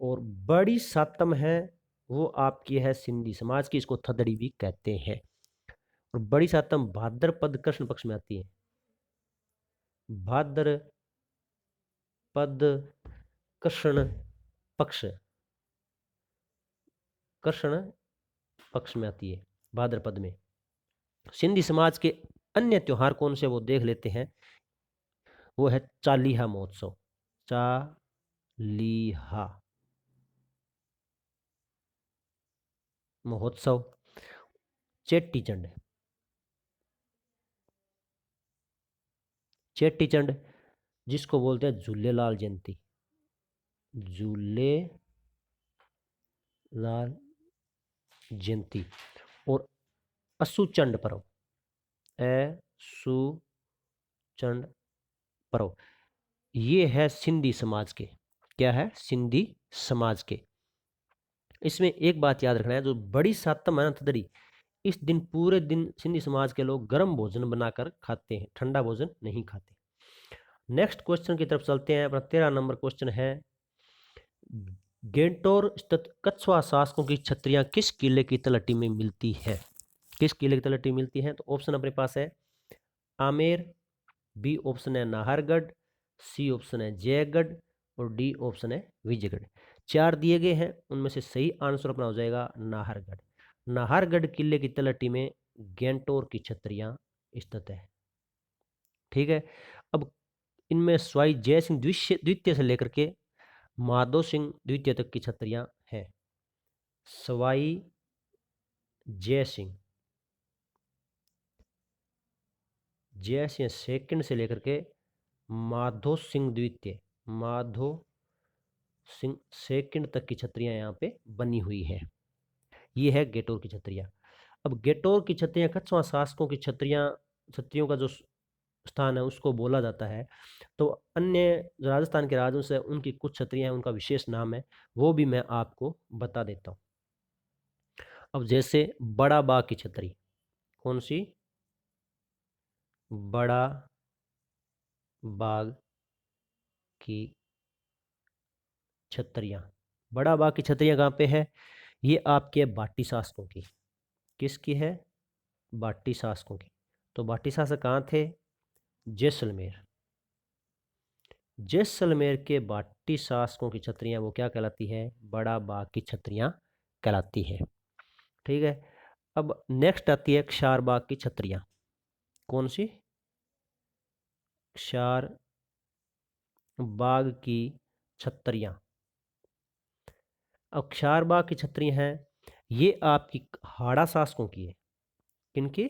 और बड़ी सातम है वो आपकी है सिंधी समाज की, इसको थदड़ी भी कहते हैं। और बड़ी सातम भाद्रपद कृष्ण पक्ष में आती है। भाद्रपद कृष्ण पक्ष, कृष्ण पक्ष में आती है भाद्रपद में। सिंधी समाज के अन्य त्योहार कौन से वो देख लेते हैं। वो है चालीहा महोत्सव। चालीहा महोत्सव, चेट्टी चंड, चेट्टी चंड जिसको बोलते हैं झूलेलाल जयंती, झूलेलाल जयंती। और असुचंड पर्व, असुचंड पर्व, ये है सिंधी समाज के। क्या है? सिंधी समाज के। इसमें एक बात याद रखना है, जो बड़ी सातम है ना थदड़ी, इस दिन पूरे दिन सिंधी समाज के लोग गर्म भोजन बनाकर खाते हैं, ठंडा भोजन नहीं खाते। नेक्स्ट क्वेश्चन की तरफ चलते हैं। अपना 13 नंबर क्वेश्चन है, गेंटोर स्थित कछवा शासकों की छत्रियां किस किले की तलहटी में मिलती है? किस किले की तलहटी मिलती है? तो ऑप्शन अपने पास है आमेर, बी ऑप्शन है नाहरगढ़, सी ऑप्शन है जयगढ़ और डी ऑप्शन है विजयगढ़। चार दिए गए हैं, उनमें से सही आंसर अपना हो जाएगा नाहरगढ़। नाहरगढ़ किले की तलहटी में गेंटोर की छत्रियां स्थित है। ठीक है, अब इनमें स्वाई जय सिंह द्वितीय से लेकर के माधो सिंह द्वितीय तक की छत्रियां हैं। सवाई जय सिंह, जय सिंह सेकंड से लेकर के माधो सिंह द्वितीय, माधो सेकंड तक की छतरियां यहाँ पे बनी हुई है। ये है गेटोर की छतरियां। अब गेटोर की छतरियां कछुआ शासकों की छतरियों का जो स्थान है उसको बोला जाता है। तो अन्य जो राजस्थान के राज्यों से उनकी कुछ छतरियां हैं, उनका विशेष नाम है, वो भी मैं आपको बता देता हूँ। अब जैसे बड़ा बाग की छतरी, कौन सी? बड़ा बाग की छतरियां। बड़ा बाग की छतरियां कहाँ पे है? ये आपके बाटी शासकों की। किसकी है? बाटी शासकों की। तो बाटी शासक कहाँ थे? जैसलमेर। जैसलमेर के बाटी शासकों की छतरियां वो क्या कहलाती है? बड़ा बाग की छतरियां कहलाती है। ठीक है। अब नेक्स्ट आती है क्षार बाग की छतरियां। कौन सी? क्षार बाग की छतरियां। अब क्षार बाग की छतरियां हैं, ये आपकी हाड़ा शासकों की है। किनकी?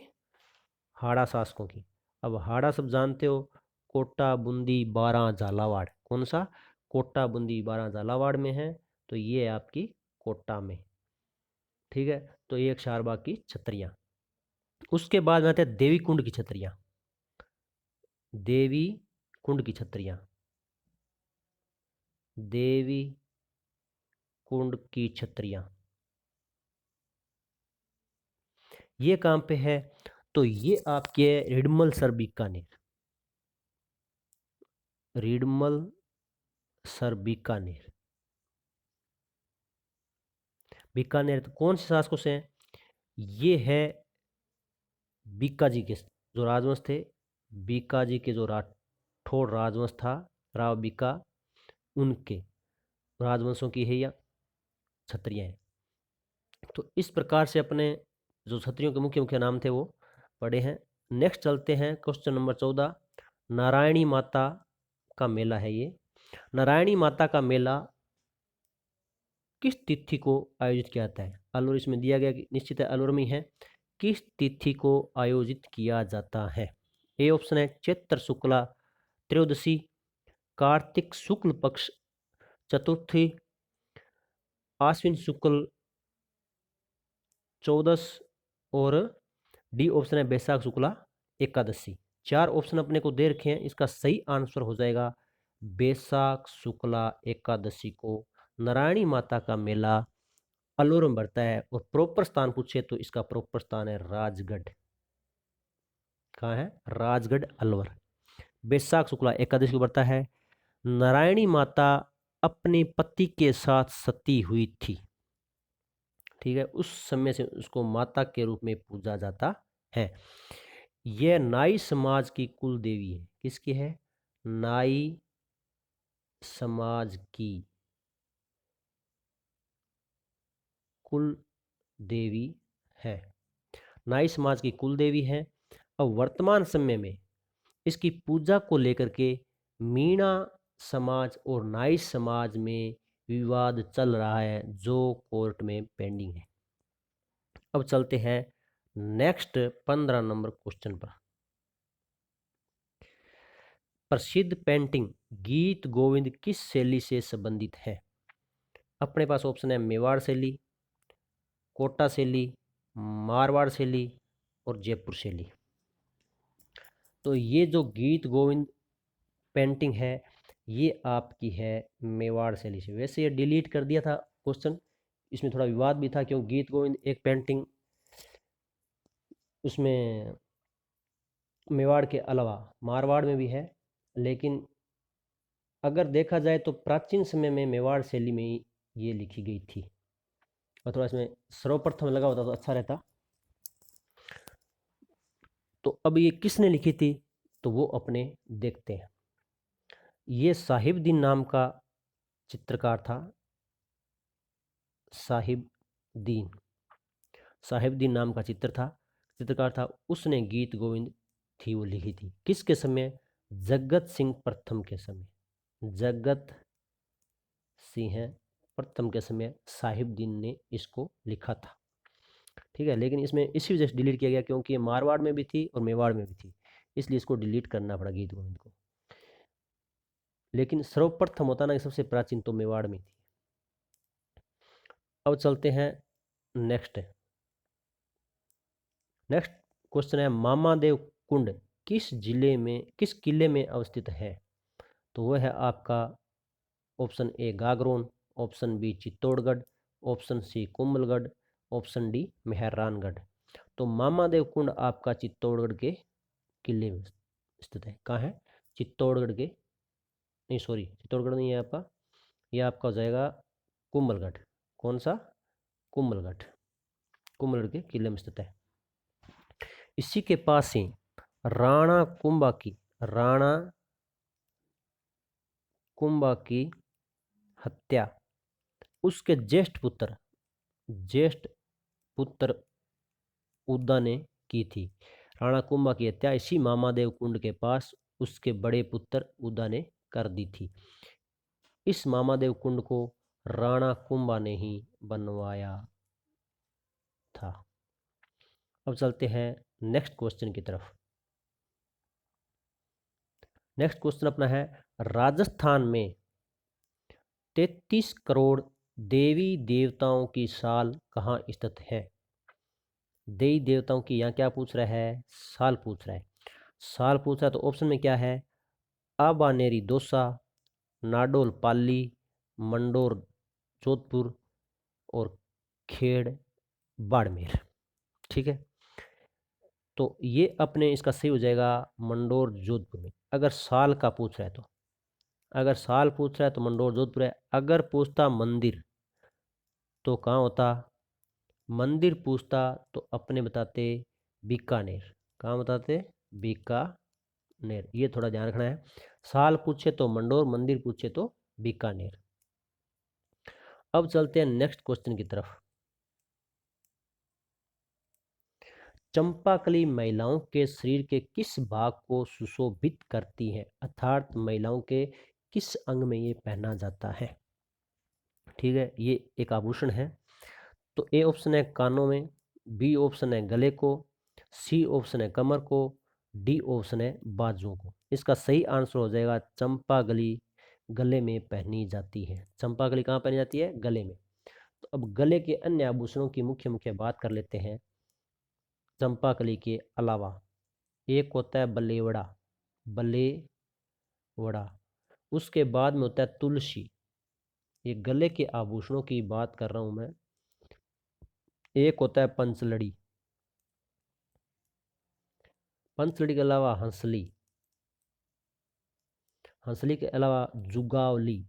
हाड़ा शासकों की। अब हाड़ा सब जानते हो, कोटा, बूंदी, बारां, झालावाड़। कौन सा? कोटा, बूंदी, बारां, झालावाड़ में है। तो ये है आपकी कोटा में। ठीक है। तो ये क्षार बाग की छतरियां। उसके बाद में आते हैं देवी कुंड की छतरियां। देवी कुंड की छतरियां। देवी कुंड की छतरियां ये कहां पे है? तो ये आपके रिडमल सर बीकानेर। रिडमल सर बीकानेर। बीकानेर तो कौन से शासकों से है? ये है बीका जी के जो राजवंश थे। बीका जी के जो राठौड़ राजवंश था, राव बीका, उनके राजवंशों की है या छत्रियां हैं। तो इस प्रकार से अपने जो छत्रियों के मुख्य मुख्य नाम थे वो पढ़े हैं। नेक्स्ट चलते हैं क्वेश्चन नंबर 14। नारायणी माता का मेला है ये। नारायणी माता का मेला किस तिथि को आयोजित किया जाता है? अलवर इसमें दिया गया कि निश्चित है अलवर में है। किस तिथि को आयोजित किया जाता है? ए ऑप्शन है चैत्र शुक्ला त्रयोदशी, कार्तिक शुक्ल पक्ष चतुर्थी, आश्विन शुक्ल चौदस, और डी ऑप्शन है बैसाख शुक्ला एकादशी। चार ऑप्शन अपने को दे रखे हैं, इसका सही आंसर हो जाएगा बैसाख शुक्ला एकादशी को नारायणी माता का मेला अलवर में बढ़ता है। और प्रॉपर स्थान पूछे तो इसका प्रॉपर स्थान है राजगढ़। कहाँ है? राजगढ़ अलवर। बैसाख शुक्ला एकादशी को बढ़ता है। नारायणी माता अपने पति के साथ सती हुई थी। ठीक है, उस समय से उसको माता के रूप में पूजा जाता है। यह नाई समाज की कुल देवी है। किसकी है? नाई समाज की कुल देवी है। नाई समाज की कुल देवी है। अब वर्तमान समय में इसकी पूजा को लेकर के मीणा समाज और नाई समाज में विवाद चल रहा है, जो कोर्ट में पेंडिंग है। अब चलते हैं नेक्स्ट 15 नंबर क्वेश्चन पर। प्रसिद्ध पेंटिंग गीत गोविंद किस शैली से संबंधित है? अपने पास ऑप्शन है मेवाड़ शैली, कोटा शैली, मारवाड़ शैली और जयपुर शैली। तो ये जो गीत गोविंद पेंटिंग है ये आपकी है मेवाड़ शैली से। वैसे ये डिलीट कर दिया था क्वेश्चन, इसमें थोड़ा विवाद भी था, क्योंकि गीत गोविंद एक पेंटिंग उसमें मेवाड़ के अलावा मारवाड़ में भी है, लेकिन अगर देखा जाए तो प्राचीन समय में मेवाड़ शैली में ही ये लिखी गई थी। और थोड़ा इसमें सर्वप्रथम लगा होता तो अच्छा रहता। तो अब ये किसने लिखी थी तो वो अपने देखते हैं। ये साहिबदीन नाम का चित्रकार था। साहिबदीन, साहिबदीन नाम का चित्रकार था। उसने गीत गोविंद थी वो लिखी थी। किसके समय? जगत सिंह प्रथम के समय। जगत सिंह प्रथम के समय साहिबदीन ने इसको लिखा था। ठीक है, लेकिन इसमें इसी वजह से डिलीट किया गया क्योंकि ये मारवाड़ में भी थी और मेवाड़ में भी थी, इसलिए इसको डिलीट करना पड़ा गीत गोविंद को। लेकिन सर्वप्रथम होता ना कि सबसे प्राचीन तो मेवाड़ में थी। अब चलते हैं नेक्स्ट। नेक्स्ट क्वेश्चन है, मामादेव कुंड किस जिले में, किस किले में अवस्थित है? तो वह है आपका option A Gagron, option B Chittorgarh, option C Kumbhalgarh, option D Mehrangarh. तो मामादेव कुंड आपका चित्तौड़गढ़ के किले में स्थित है। कहाँ है? चित्तौड़गढ़ के, नहीं सॉरी चित्तौड़गढ़ नहीं है आपका, यह आपका हो जाएगा कुंभलगढ़। कौन सा? कुंभलगढ़। कुंभलगढ़ के किले में स्थित है। इसी के पास ही राणा कुंभा की हत्या उसके ज्येष्ठ पुत्र उद्दा ने की थी। राणा कुंभा की हत्या इसी मामादेव कुंड के पास उसके बड़े पुत्र उद्दा ने कर दी थी। इस मामादेव कुंड को राणा कुंभा ने ही बनवाया था। अब चलते हैं नेक्स्ट क्वेश्चन की तरफ। नेक्स्ट क्वेश्चन अपना है, राजस्थान में 33 करोड़ देवी देवताओं की साल कहाँ स्थित है? देवी देवताओं की यहाँ क्या पूछ रहा है? साल पूछ रहा है। साल पूछ रहा है तो ऑप्शन में क्या है? आबानेरी दौसा, नाडोल पाली, मंडोर जोधपुर और खेड़ बाड़मेर। ठीक है, तो ये अपने इसका सही हो जाएगा मंडोर जोधपुर में, अगर साल का पूछ रहा है तो। अगर साल पूछ रहा है तो मंडोर जोधपुर है। अगर पूछता मंदिर तो कहाँ होता? मंदिर पूछता तो अपने बताते बीकानेर। कहाँ बताते? बीकानेर। ये थोड़ा ध्यान रखना है। साल पूछे तो मंडोर, मंदिर पूछे तो बीकानेर। अब चलते हैं नेक्स्ट क्वेश्चन की तरफ। चंपाकली महिलाओं के शरीर के किस भाग को सुशोभित करती है? अर्थात महिलाओं के किस अंग में ये पहना जाता है? ठीक है, ये एक आभूषण है। तो ए ऑप्शन है कानों में, बी ऑप्शन है गले को, सी ऑप्शन है कमर को, डी ऑप्शन है बाजुओं को। इसका सही आंसर हो जाएगा चंपाकली गले में पहनी जाती है। चंपाकली कहाँ पहनी जाती है? गले में। तो अब गले के अन्य आभूषणों की मुख्य मुख्य बात कर लेते हैं। चंपाकली के अलावा एक होता है बलेवड़ा, बलेवड़ा। उसके बाद में होता है तुलसी। ये गले के आभूषणों की बात कर रहा हूं मैं। एक होता है पंचलड़ी, पंचलड़ी के अलावा हंसली, हंसली के अलावा जुगावली,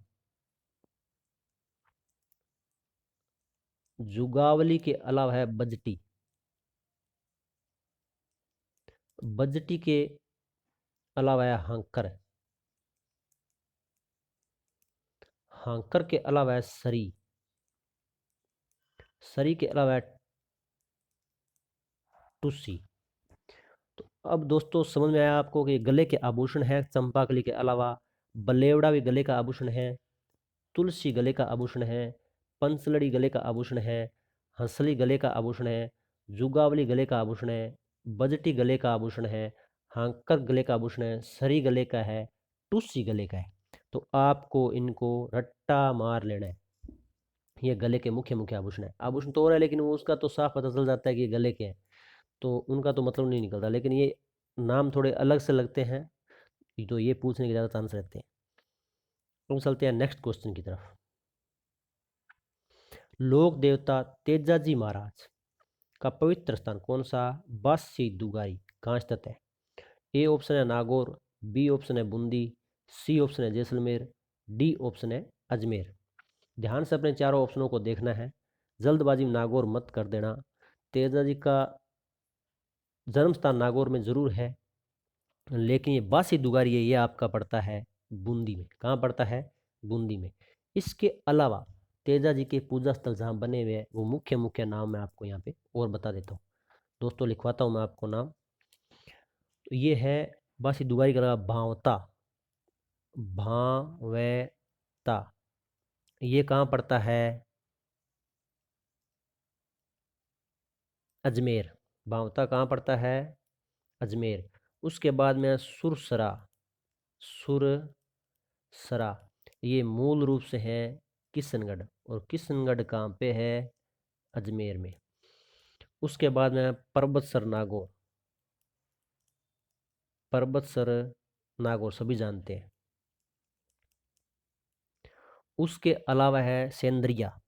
जुगावली के अलावा है बजटी, बजटी के अलावा है हांकर, हांकर के अलावा है सरी, सरी के अलावा है टुसी। तो अब दोस्तों समझ में आया आपको कि गले के आभूषण है चंपाकली के अलावा, बलेवड़ा भी गले का आभूषण है, तुलसी गले का आभूषण है, पंचलड़ी गले का आभूषण है, हंसली गले का आभूषण है, जुगावली गले का आभूषण है, बजटी गले का आभूषण है, हांकर गले का आभूषण है, सरी गले का है, टुसी गले का है। तो आपको इनको रट्टा मार लेना है। ये गले के मुख्य मुख्य आभूषण है। आभूषण तो और है लेकिन वो उसका तो साफ पता चल जाता है कि ये गले के हैं, तो उनका तो मतलब नहीं निकलता, लेकिन ये नाम थोड़े अलग से लगते हैं तो ये पूछने के ज़्यादा चांस रहते हैं। तो चलते हैं नेक्स्ट क्वेश्चन की तरफ। लोक देवता तेजाजी महाराज का पवित्र स्थान कौन सा? बासी दुगाई कहाँ स्थित है? ए ऑप्शन है नागौर, बी ऑप्शन है बूंदी, सी ऑप्शन है जैसलमेर, डी ऑप्शन है अजमेर। ध्यान से अपने चारों ऑप्शनों को देखना है, जल्दबाजी में नागौर मत कर देना। तेजाजी का जन्म स्थान नागौर में जरूर है, लेकिन ये बासी दुगारी है, ये आपका पड़ता है बूंदी में। कहाँ पड़ता है? बूंदी में। इसके अलावा तेजा जी के पूजा स्थल जहाँ बने हुए हैं वो मुख्य मुख्य नाम मैं आपको यहाँ पे और बता देता हूँ। दोस्तों लिखवाता हूँ मैं आपको नाम। तो ये है बासी दुगारी का भावता, भावेता। ये कहाँ पड़ता है? अजमेर। भावता कहाँ पड़ता है? अजमेर। उसके बाद में सुरसरा, सुरसरा सरा, ये मूल रूप से है किशनगढ़, और किशनगढ़ कहाँ पे है? अजमेर में। उसके बाद में पर्वतसर नागौर, पर्वतसर नागौर सभी जानते हैं। उसके अलावा है सेंद्रिया,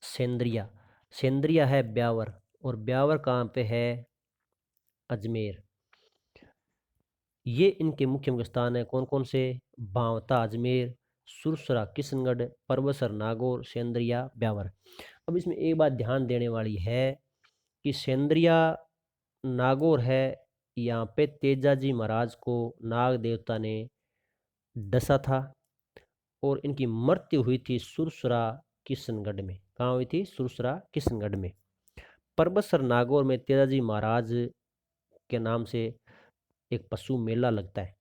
सेंद्रिया, सेंद्रिया है ब्यावर, और ब्यावर कहाँ पे है? अजमेर। ये इनके मुख्य मुख्य स्थान है कौन कौन से? भांवता अजमेर, सुरसरा किशनगढ़, परबसर नागौर, सेंद्रिया ब्यावर। अब इसमें एक बात ध्यान देने वाली है कि सेंद्रिया नागौर है, यहाँ पे तेजाजी महाराज को नाग देवता ने डसा था, और इनकी मृत्यु हुई थी सुरसरा किशनगढ़ में। कहाँ हुई थी? सुरसरा किशनगढ़ में। परबसर नागौर में तेजाजी महाराज के नाम से एक पशु मेला लगता है,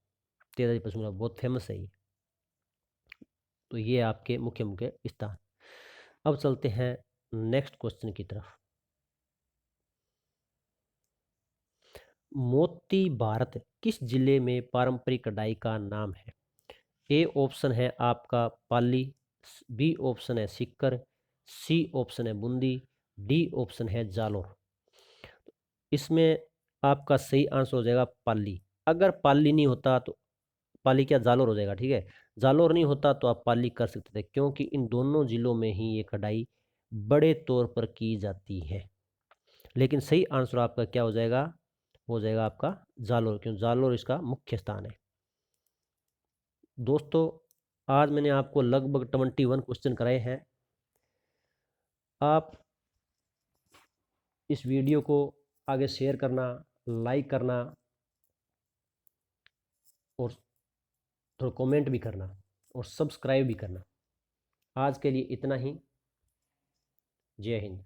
तेजाजी पशु मेला बहुत फेमस है ये। तो ये आपके मुख्य मुख्य स्थान। अब चलते हैं नेक्स्ट क्वेश्चन की तरफ। मोती भारत किस जिले में पारंपरिक कढ़ाई का नाम है? ए ऑप्शन है आपका पाली, बी ऑप्शन है सीकर, सी ऑप्शन है बूंदी, डी ऑप्शन है जालोर। इसमें आपका सही आंसर हो जाएगा पाली। अगर पाली नहीं होता तो पाली क्या, जालोर हो जाएगा, ठीक है। जालोर नहीं होता तो आप पाली कर सकते थे, क्योंकि इन दोनों जिलों में ही ये कढ़ाई बड़े तौर पर की जाती है। लेकिन सही आंसर आपका क्या हो जाएगा आपका जालोर, क्यों? जालोर इसका मुख्य स्थान है। दोस्तों, आज मैंने आपको लगभग 21 क्वेश्चन कराए हैं। आप इस वीडियो को आगे शेयर करना, लाइक करना, और थोड़ा कमेंट भी करना, और सब्सक्राइब भी करना। आज के लिए इतना ही। जय हिंद।